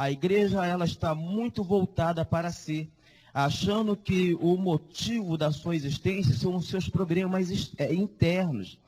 a igreja ela está muito voltada para si, achando que o motivo da sua existência são os seus problemas internos.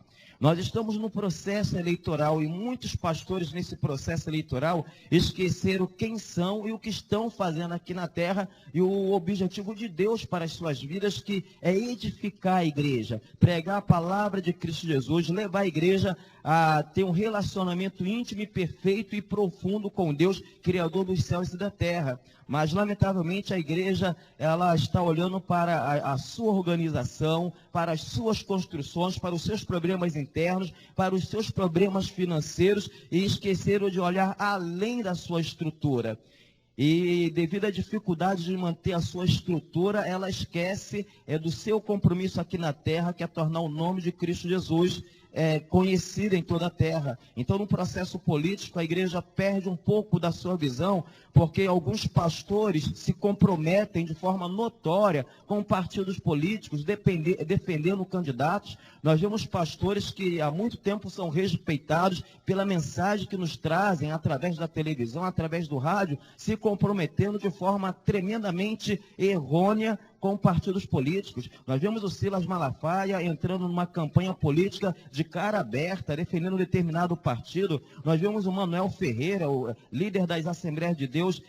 Nós estamos no processo eleitoral e muitos pastores nesse processo eleitoral esqueceram quem são e o que estão fazendo aqui na terra e o objetivo de Deus para as suas vidas, que é edificar a igreja, pregar a palavra de Cristo Jesus, levar a igreja a ter um relacionamento íntimo e perfeito e profundo com Deus, Criador dos céus e da terra. Mas, lamentavelmente, a igreja ela está olhando para a sua organização, para as suas construções, para os seus problemas internos, para os seus problemas financeiros e esqueceram de olhar além da sua estrutura. E devido à dificuldade de manter a sua estrutura, ela esquece do seu compromisso aqui na terra, que é tornar o nome de Cristo Jesus conhecido em toda a terra. Então, no processo político, a igreja perde um pouco da sua visão, porque alguns pastores se comprometem de forma notória com partidos políticos, defendendo candidatos. Nós vemos pastores que há muito tempo são respeitados pela mensagem que nos trazem através da televisão, através do rádio, se comprometendo de forma tremendamente errônea com partidos políticos. Nós vemos o Silas Malafaia entrando numa campanha política de cara aberta, defendendo um determinado partido. Nós vemos o Manuel Ferreira, o líder das Assembleias de Deus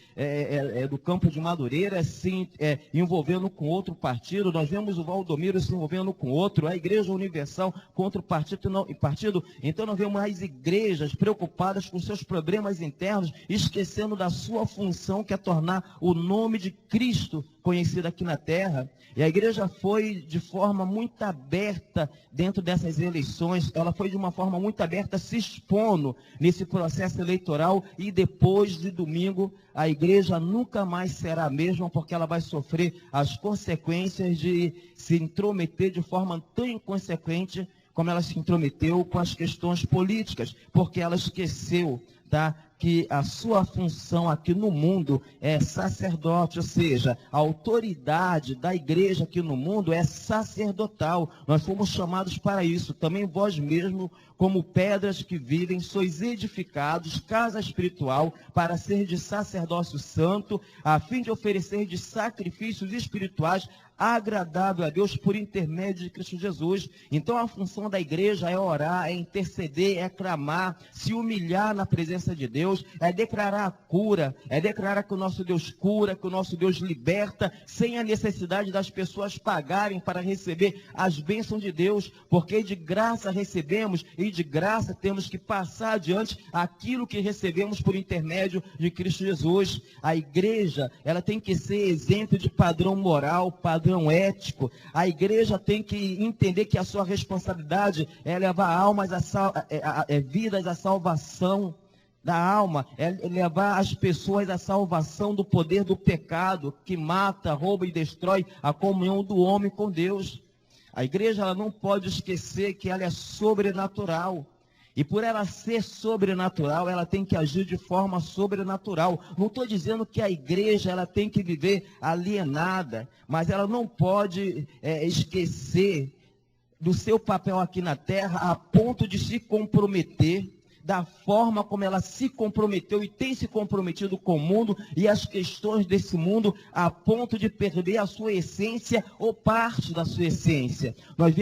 do campo de Madureira, se envolvendo com outro partido. Nós vemos o Valdomiro se envolvendo com outro, a Igreja Universal com outro partido. Então nós vemos as igrejas preocupadas com seus problemas internos, esquecendo da sua função, que é tornar o nome de Cristo conhecido aqui na terra. E a igreja foi de forma muito aberta dentro dessas eleições, ela foi de uma forma muito aberta se expondo nesse processo eleitoral, e depois de domingo a igreja nunca mais será a mesma, porque ela vai sofrer as consequências de se intrometer de forma tão inconsequente como ela se intrometeu com as questões políticas, porque ela esqueceu que a sua função aqui no mundo é sacerdote, ou seja, a autoridade da igreja aqui no mundo é sacerdotal. Nós fomos chamados para isso. Também vós mesmo, como pedras que vivem, sois edificados, casa espiritual, para ser de sacerdócio santo, a fim de oferecer de sacrifícios espirituais agradável a Deus por intermédio de Cristo Jesus. Então a função da igreja é orar, é interceder, é clamar, se humilhar na presença de Deus, é declarar a cura, é declarar que o nosso Deus cura, que o nosso Deus liberta, sem a necessidade das pessoas pagarem para receber as bênçãos de Deus, porque de graça recebemos e de graça temos que passar adiante aquilo que recebemos por intermédio de Cristo Jesus. A igreja, ela tem que ser exemplo de padrão moral, padrão ético. A igreja tem que entender que a sua responsabilidade é levar almas vidas à salvação da alma, é levar as pessoas à salvação do poder do pecado que mata, rouba e destrói a comunhão do homem com Deus. A igreja ela não pode esquecer que ela é sobrenatural. E por ela ser sobrenatural, ela tem que agir de forma sobrenatural. Não estou dizendo que a igreja ela tem que viver alienada, mas ela não pode esquecer do seu papel aqui na terra a ponto de se comprometer da forma como ela se comprometeu e tem se comprometido com o mundo e as questões desse mundo, a ponto de perder a sua essência ou parte da sua essência. Nós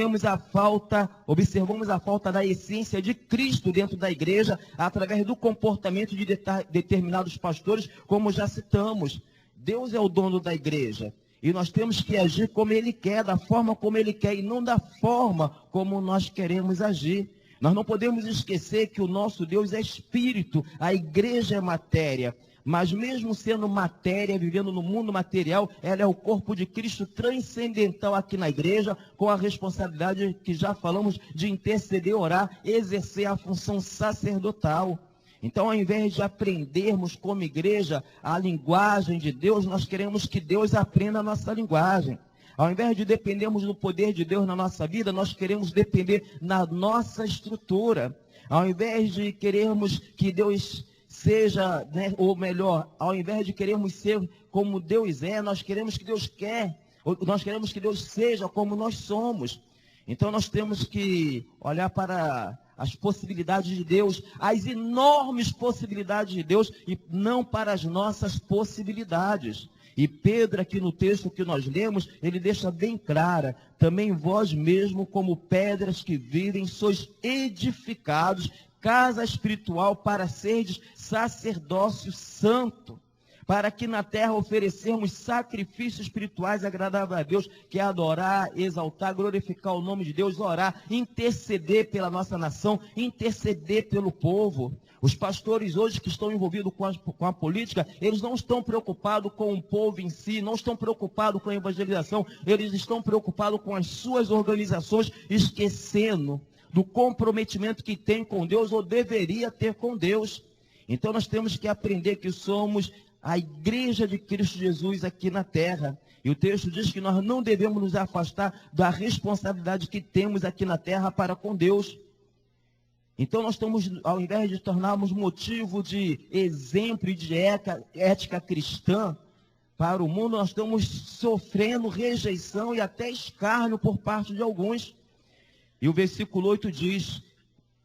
observamos a falta da essência de Cristo dentro da igreja, através do comportamento de determinados pastores, como já citamos. Deus é o dono da igreja. E nós temos que agir como Ele quer, da forma como Ele quer, e não da forma como nós queremos agir. Nós não podemos esquecer que o nosso Deus é espírito, a igreja é matéria. Mas mesmo sendo matéria, vivendo no mundo material, ela é o corpo de Cristo transcendental aqui na igreja, com a responsabilidade que já falamos de interceder, orar, exercer a função sacerdotal. Então, ao invés de aprendermos como igreja a linguagem de Deus, nós queremos que Deus aprenda a nossa linguagem. Ao invés de dependermos do poder de Deus na nossa vida, nós queremos depender na nossa estrutura. Ao invés de querermos que Deus seja, ou melhor, ao invés de querermos ser como Deus é, nós queremos que Deus seja como nós somos. Então nós temos que olhar para as possibilidades de Deus, as enormes possibilidades de Deus, e não para as nossas possibilidades. E Pedro, aqui no texto que nós lemos, ele deixa bem clara: também vós mesmo, como pedras que vivem, sois edificados, casa espiritual, para serdes sacerdócio santo, para que na terra oferecermos sacrifícios espirituais agradáveis a Deus, que é adorar, exaltar, glorificar o nome de Deus, orar, interceder pela nossa nação, interceder pelo povo. Os pastores hoje que estão envolvidos com a política, eles não estão preocupados com o povo em si, não estão preocupados com a evangelização, eles estão preocupados com as suas organizações, esquecendo do comprometimento que tem com Deus, ou deveria ter com Deus. Então nós temos que aprender que somos a igreja de Cristo Jesus aqui na terra. E o texto diz que nós não devemos nos afastar da responsabilidade que temos aqui na terra para com Deus. Então nós estamos, ao invés de tornarmos motivo de exemplo e de ética cristã para o mundo, nós estamos sofrendo rejeição e até escárnio por parte de alguns. E o versículo 8 diz: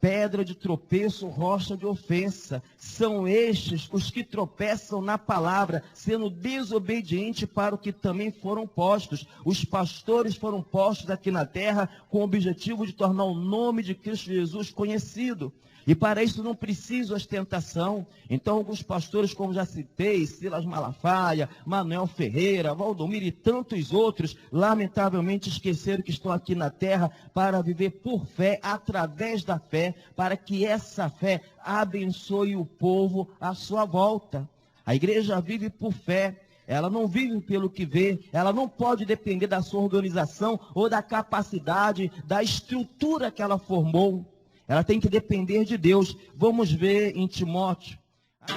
pedra de tropeço, rocha de ofensa, são estes os que tropeçam na palavra, sendo desobedientes para o que também foram postos. Os pastores foram postos aqui na terra com o objetivo de tornar o nome de Cristo Jesus conhecido. E para isso não precisa ostentação. Então alguns pastores, como já citei, Silas Malafaia, Manuel Ferreira, Valdomiro e tantos outros, lamentavelmente esqueceram que estão aqui na terra para viver por fé, através da fé, para que essa fé abençoe o povo à sua volta. A igreja vive por fé. Ela não vive pelo que vê, ela não pode depender da sua organização ou da capacidade, da estrutura que ela formou. Ela tem que depender de Deus. Vamos ver em Timóteo,